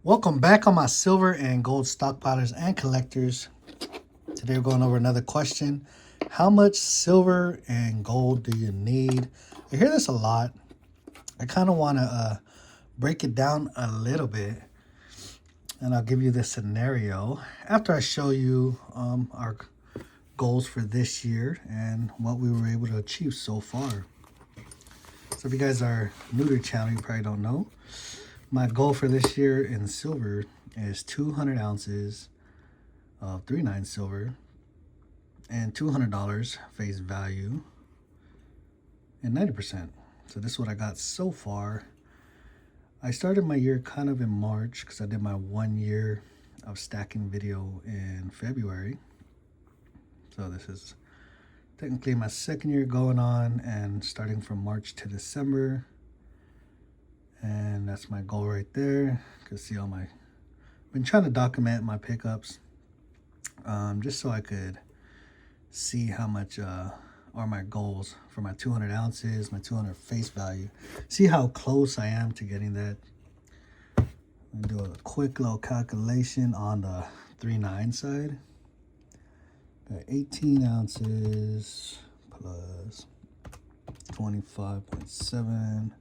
Welcome back on my silver and gold stockpilers and collectors. Today we're going over another question. How much silver and gold do you need? I hear this a lot. I kind of want to break it down a little bit, and I'll give you the scenario after I show you our goals for this year and what we were able to achieve so far. So if you guys are new to the channel, you probably don't know. My goal for this year in silver is 200 ounces of 3/9 silver and $200 face value and 90%. So this is what I got so far. I started my year kind of in March because I did my 1 year of stacking video in February. So this is technically my second year going on and starting from March to December. And that's my goal right there. You can see all my, been trying to document my pickups just so I could see how much are my goals for my 200 ounces, my 200 face value. See how close I am to getting that. I'm gonna do a quick little calculation on the 3/9 side. Got 18 ounces plus 25.7,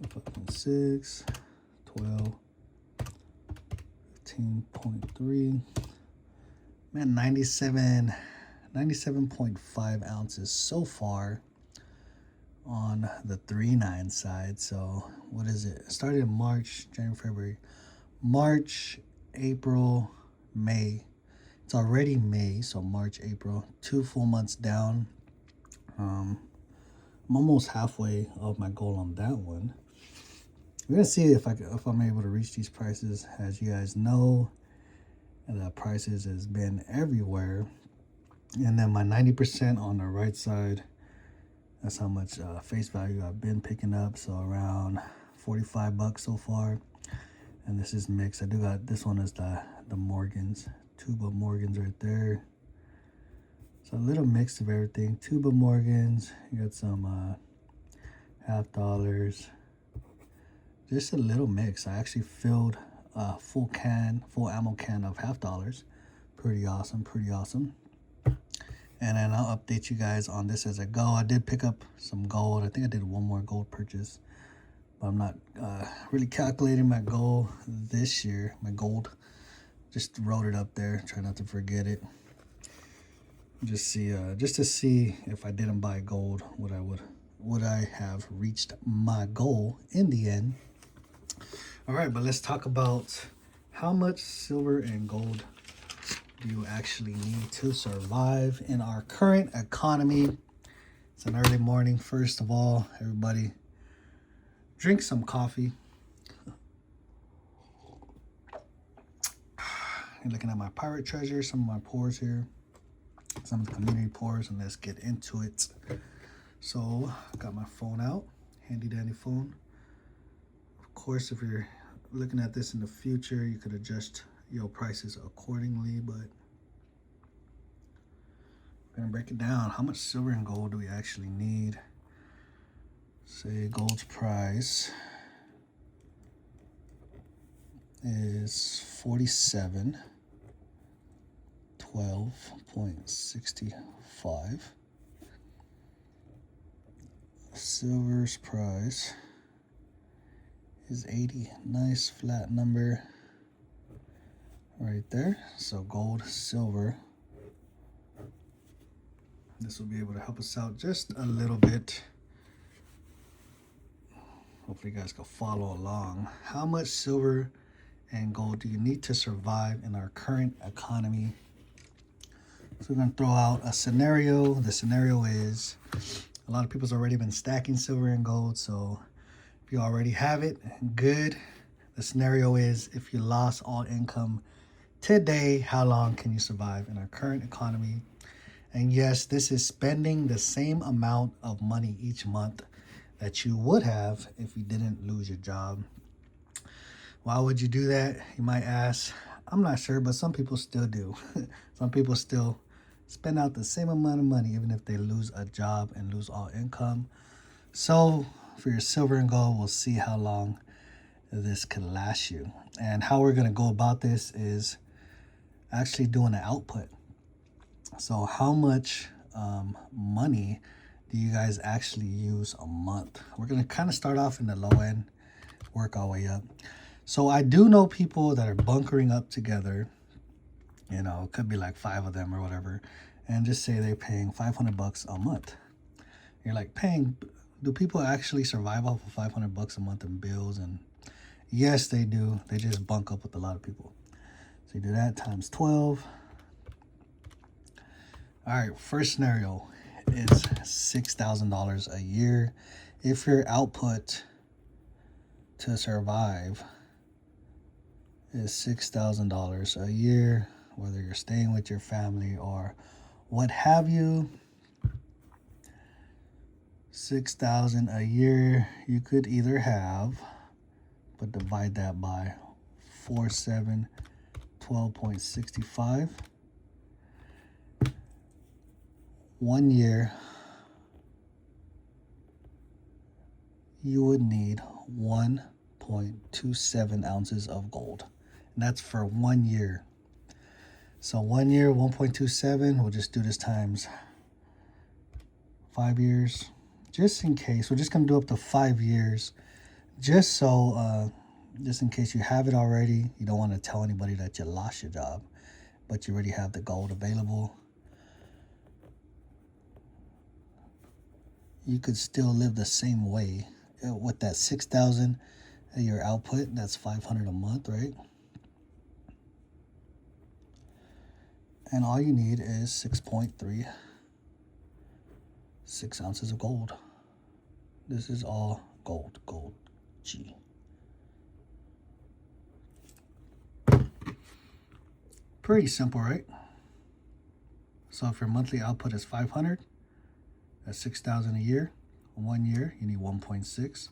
5.6, 12, 15.3. Man, 97.5 ounces so far on the 3/9 side. So what is it? It started in March, January, February, March, April, May. It's already May, so March, April, 2 full months down. I'm almost halfway of my goal on that one. We're gonna see if I'm able to reach these prices. As you guys know, the prices has been everywhere. And then my 90% on the right side, that's how much face value I've been picking up. So around 45 bucks so far. And this is mixed. I do got, this one is the Morgans, tube of Morgans right there. So a little mix of everything. Tube of Morgans, you got some half dollars. Just a little mix. I actually filled a full ammo can of half dollars. Pretty awesome, pretty awesome. And then I'll update you guys on this as I go. I did pick up some gold. I think I did one more gold purchase, but I'm not really calculating my goal this year. My gold, just wrote it up there. Try not to forget it. Just to see if I didn't buy gold, would I have reached my goal in the end? All right, but let's talk about how much silver and gold do you actually need to survive in our current economy. It's an early morning. First of all, everybody drink some coffee. You're looking at my pirate treasure, some of my pours here, some of the community pours, and let's get into it. So I got my phone out, handy dandy phone. Of course, if you're looking at this in the future, you could adjust your prices accordingly, but we're gonna break it down. How much silver and gold do we actually need? Say gold's price is 47.12.65. Silver's price is 80. Nice flat number right there. So gold, silver. This will be able to help us out just a little bit. Hopefully you guys can follow along. How much silver and gold do you need to survive in our current economy? So we're going to throw out a scenario. The scenario is a lot of people's already been stacking silver and gold. So if you already have it, good. The scenario is if you lost all income today, how long can you survive in our current economy? And yes, this is spending the same amount of money each month that you would have if you didn't lose your job. Why would you do that? You might ask. I'm not sure, but some people still do. Some people still spend out the same amount of money even if they lose a job and lose all income. So for your silver and gold, we'll see how long this could last you. And how we're going to go about this is actually doing an output. So how much money do you guys actually use a month? We're going to kind of start off in the low end, work our way up. So I do know people that are bunkering up together. You know, it could be like 5 of them or whatever, and just say they're paying $500 a month. You're like, do people actually survive off of $500 a month in bills? And yes, they do. They just bunk up with a lot of people. So you do that times 12. All right, first scenario is $6,000 a year. If your output to survive is $6,000 a year, whether you're staying with your family or what have you, 6,000 a year, you could either have, but divide that by 4/7, 12.65. 1 year, you would need 1.27 ounces of gold. And that's for 1 year. So 1 year, 1.27, we'll just do this times 5 years. Just in case, we're just gonna do up to 5 years. Just in case you have it already, you don't wanna tell anybody that you lost your job, but you already have the gold available. You could still live the same way with that 6,000 at your output. That's 500 a month, right? And all you need is 6.36 ounces of gold. This is all gold, G. Pretty simple, right? So if your monthly output is 500, that's 6,000 a year. 1 year, you need 1.6.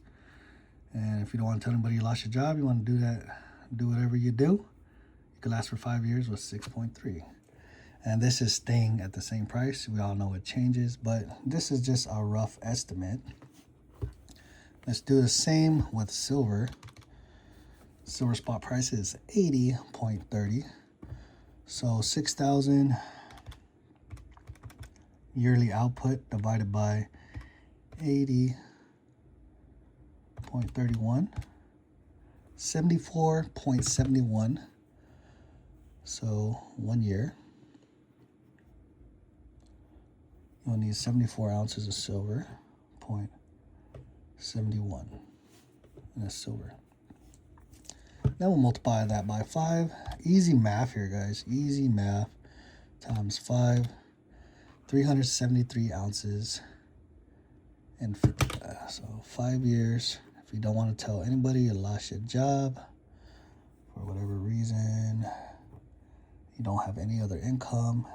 And if you don't want to tell anybody you lost your job, you want to do whatever you do, you could last for 5 years with 6.3. And this is staying at the same price. We all know it changes, but this is just a rough estimate. Let's do the same with silver. Silver spot price is 80.30. So 6,000 yearly output divided by 80.31, 74.71. So 1 year, you'll need 74 ounces of silver, 0.71. And that's silver. Then we'll multiply that by 5. Easy math here, guys. Easy math. Times 5. 373 ounces and 50. So 5 years. If you don't want to tell anybody you lost your job for whatever reason, you don't have any other income.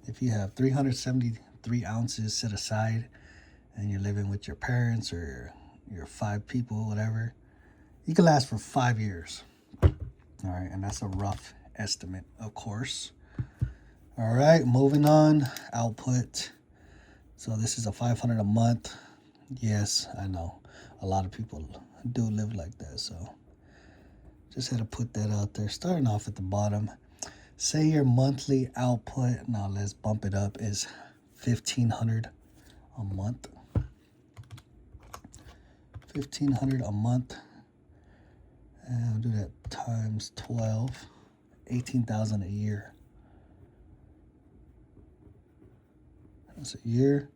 If you have 373 ounces set aside and you're living with your parents or your 5 people, whatever, you can last for 5 years. All right, and that's a rough estimate, of course. All right, moving on. Output. So this is a 500 a month. Yes, I know a lot of people do live like that, so just had to put that out there. Starting off at the bottom, say your monthly output, now let's bump it up, is $1,500 a month. $1,500 a month. And I'll do that times 12, 18,000 a year. That's a year.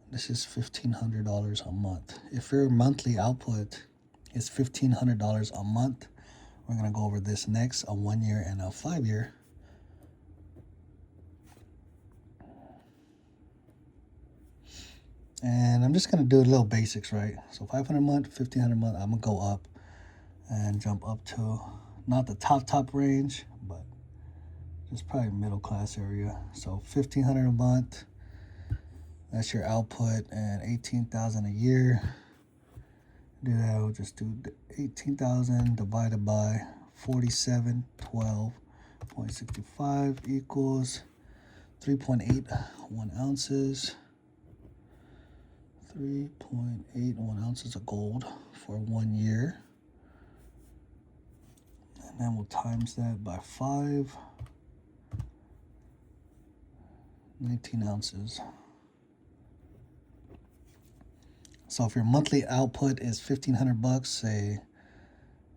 This is $1,500 a month. If your monthly output is $1,500 a month, we're gonna go over this next, a 1 year and a 5 year. And I'm just gonna do a little basics, right? So 500 a month, 1,500 a month, I'm gonna go up and jump up to not the top range, but just probably middle class area. So 1,500 a month, that's your output, and 18,000 a year. Do that, we'll just do 18,000 divided by 47, 12.65 equals 3.81 ounces. 3.81 ounces of gold for 1 year. And then we'll times that by 5. 19 ounces. So if your monthly output is $1,500, say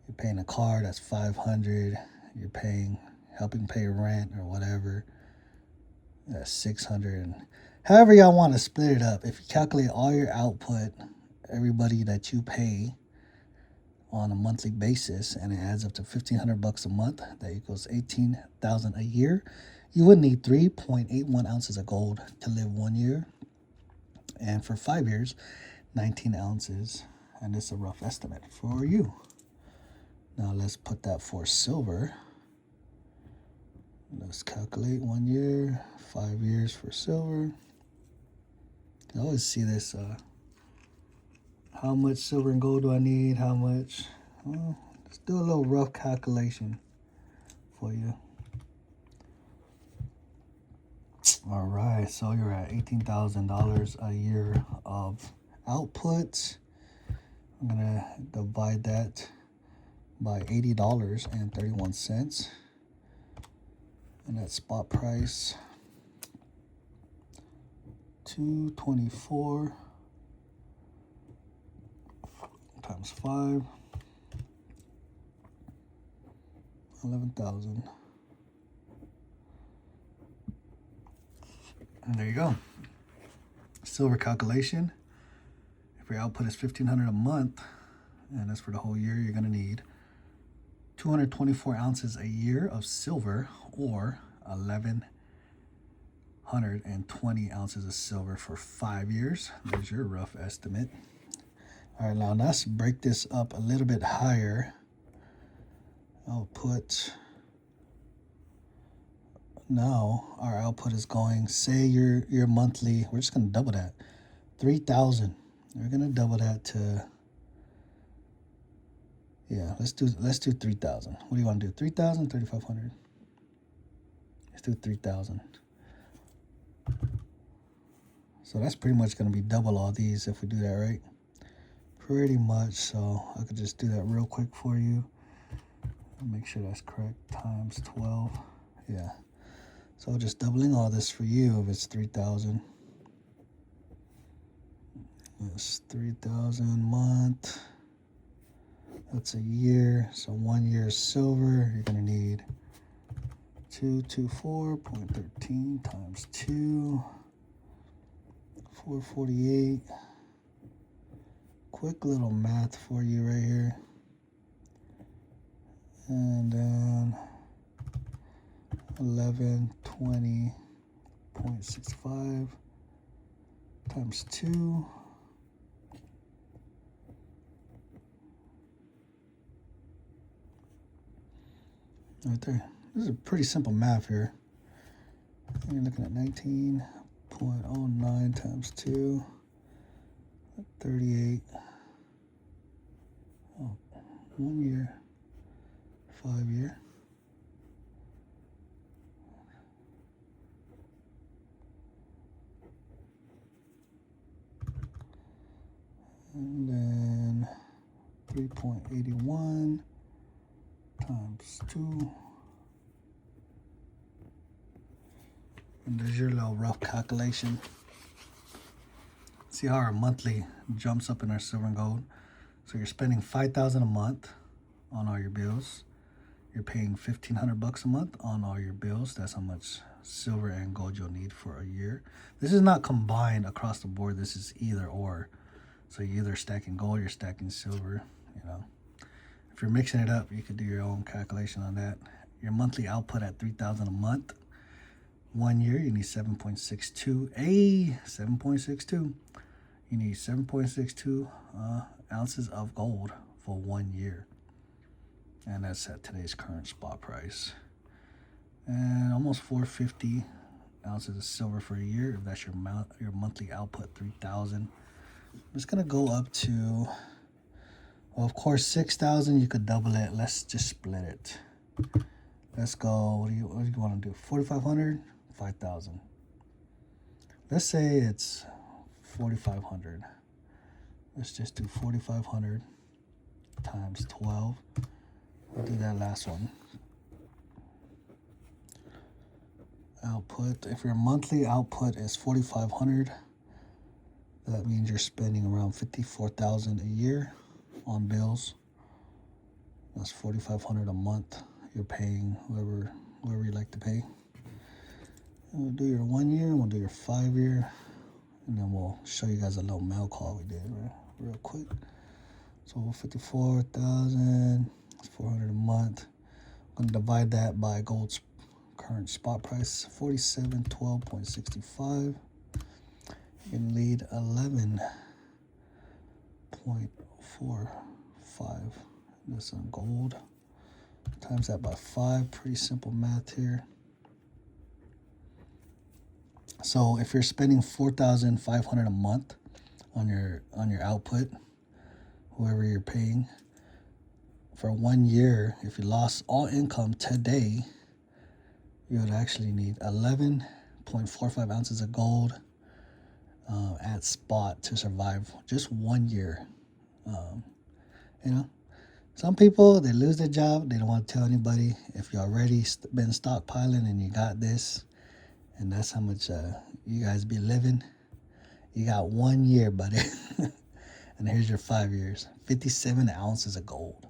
you're paying a car, that's $500. You're helping pay rent or whatever, that's $600. And however y'all want to split it up, if you calculate all your output, everybody that you pay on a monthly basis, and it adds up to $1,500 a month, that equals $18,000 a year. You would need 3.81 ounces of gold to live 1 year, and for 5 years, 19 ounces. And it's a rough estimate for you. Now let's put that for silver. Let's calculate 1 year, 5 years for silver. I always see this, how much silver and gold do I need? How much? Well, let's do a little rough calculation for you. All right, so you're at $18,000 a year of output. I'm gonna divide that by $80.31, and that spot price $224 times 5, 11,000. And there you go. Silver calculation. If your output is $1,500 a month, and that's for the whole year, you're gonna need 224 ounces a year of silver, or 1,120 ounces of silver for 5 years. There's your rough estimate. All right, now let's break this up a little bit higher. I'll put, now our output is going, say your monthly, we're just gonna double that, 3,000. We're gonna double that to, yeah, let's do 3,000. What do you want to do? 3,000, 3,500. Let's do 3,000. So that's pretty much going to be double all these if we do that, right? Pretty much. So I could just do that real quick for you. Make sure that's correct. Times 12. Yeah. So just doubling all this for you if it's 3,000. That's 3,000 a month. That's a year. So 1 year silver, you're going to need 224.13 times 2, 448. Quick little math for you right here. And then 1120.65 times 2. Right there. This is a pretty simple math here. You're looking at 19.09 times 2, 38. Oh, 1 year, 5 year. And then 3.81 times 2. And there's your little rough calculation. See how our monthly jumps up in our silver and gold. So you're spending $5,000 a month on all your bills. You're paying $1,500 a month on all your bills. That's how much silver and gold you'll need for a year. This is not combined across the board. This is either or. So you're either stacking gold, you're stacking silver, you know. If you're mixing it up, you could do your own calculation on that. Your monthly output at $3,000 a month. 1 year, you need 7.62. 7.62. You need 7.62 ounces of gold for 1 year. And that's at today's current spot price. And almost 450 ounces of silver for a year. If that's your monthly output, 3,000. I'm just gonna go up to, well, of course, 6,000. You could double it. Let's just split it. Let's go. What do you want to do? 4,500, 5,000. Let's say it's 4,500. Let's just do 4,500 times 12. We'll do that last one. Output, if your monthly output is 4,500, that means you're spending around 54,000 a year on bills. That's 4,500 a month. You're paying whoever you like to pay. And we'll do your 1 year, we'll do your 5 year, and then we'll show you guys a little mail call we did real quick. So 54,000, 400 a month. I'm gonna divide that by gold's current spot price, 4712.65. You can lead 11.45. This on gold. Times that by 5. Pretty simple math here. So if you're spending 4,500 a month on your output, whoever you're paying, for 1 year, if you lost all income today, you would actually need 11.45 ounces of gold at spot to survive just 1 year. You know, some people, they lose their job. They don't want to tell anybody. If you already been stockpiling and you got this, and that's how much you guys be living, you got 1 year, buddy. And here's your 5 years. 57 ounces of gold.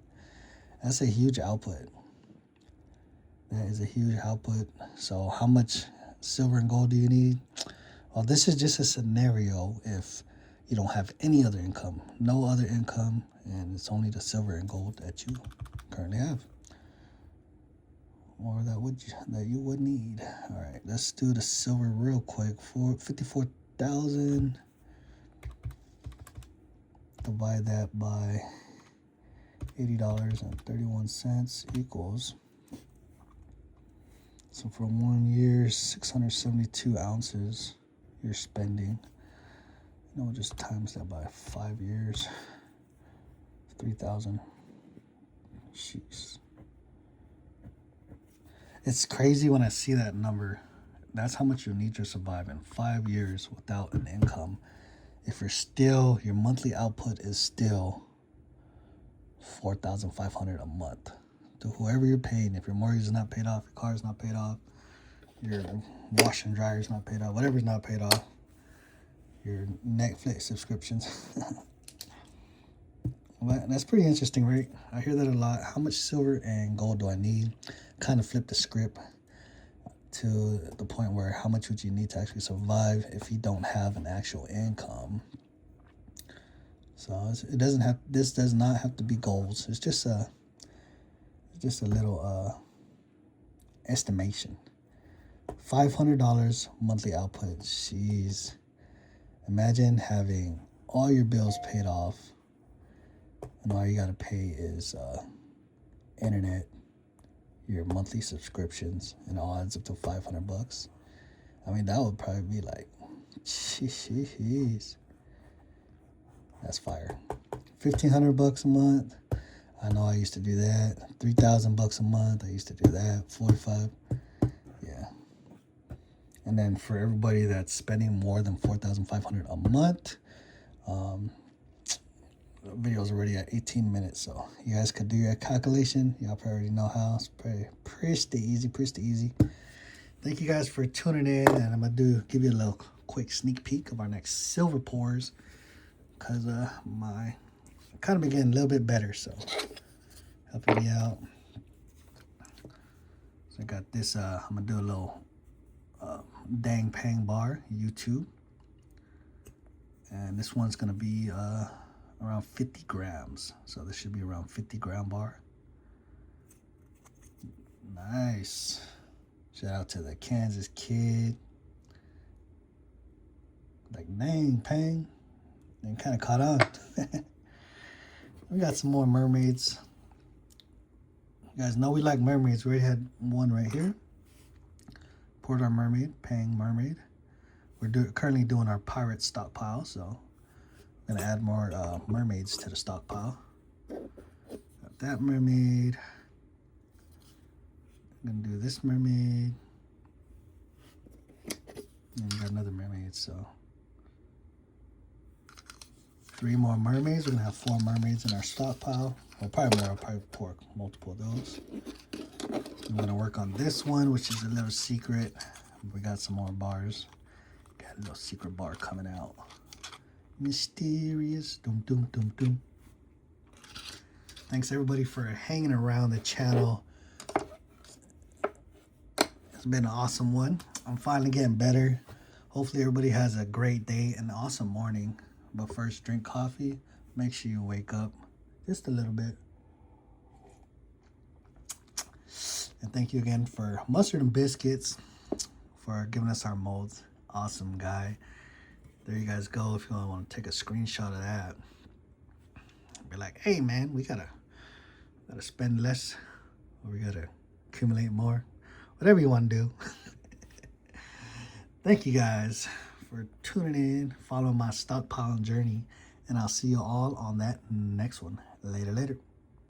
That's a huge output. That is a huge output. So how much silver and gold do you need? Well, this is just a scenario if you don't have any other income, no other income, and it's only the silver and gold that you currently have, or that you would need. All right, let's do the silver real quick. For 54,000, divide that by $80.31 equals. So for 1 year, 672 ounces you're spending. And we'll just times that by 5 years. 3,000. Jeez. It's crazy when I see that number. That's how much you need to survive in 5 years without an income. If your monthly output is still 4,500 a month. To whoever you're paying, if your mortgage is not paid off, your car is not paid off, your washer and dryer is not paid off, whatever's not paid off, your Netflix subscriptions. But that's pretty interesting, right? I hear that a lot. How much silver and gold do I need? Kind of flip the script to the point where how much would you need to actually survive if you don't have an actual income? So this does not have to be goals. It's just a little estimation. $500 monthly output. Jeez. Imagine having all your bills paid off and all you gotta pay is internet, your monthly subscriptions, and all adds up to $500. I mean, that would probably be like, jeez. That's fire. $1,500 a month. I know I used to do that. $3,000 a month. I used to do that. 45. Yeah. And then for everybody that's spending more than 4,500 a month, the video's already at 18 minutes, so you guys could do your calculation. Y'all probably already know how. It's pretty easy. Thank you guys for tuning in, and I'm gonna give you a little quick sneak peek of our next silver pours, because my kind of been getting a little bit better, so helping me out. So I got this. I'm gonna do a little Dang Pang bar YouTube, and this one's gonna be around 50 grams. So this should be around 50-gram bar. Nice. Shout out to the Kansas kid. Like, dang, Pang. And kind of caught on. We got some more mermaids. You guys know we like mermaids. We already had one right here. Poured our mermaid, Pang mermaid. We're currently doing our pirate stockpile, so I'm gonna add more mermaids to the stockpile. Got that mermaid. I'm gonna do this mermaid. And we got another mermaid, so 3 more mermaids. We're gonna have 4 mermaids in our stockpile. Well, probably more. I'll probably pour multiple of those. I'm gonna work on this one, which is a little secret. We got some more bars. Got a little secret bar coming out. Mysterious. Doom, doom, doom, doom. Thanks everybody for hanging around the channel. It's been an awesome one. I'm finally getting better. Hopefully everybody has a great day and an awesome morning. But first, drink coffee. Make sure you wake up just a little bit. And thank you again for Mustard and Biscuits for giving us our molds. Awesome guy. There you guys go. If you want to take a screenshot of that, be like, hey man, we gotta spend less, or we gotta accumulate more. Whatever you want to do. Thank you guys for tuning in, following my stockpiling journey, and I'll see you all on that next one. Later.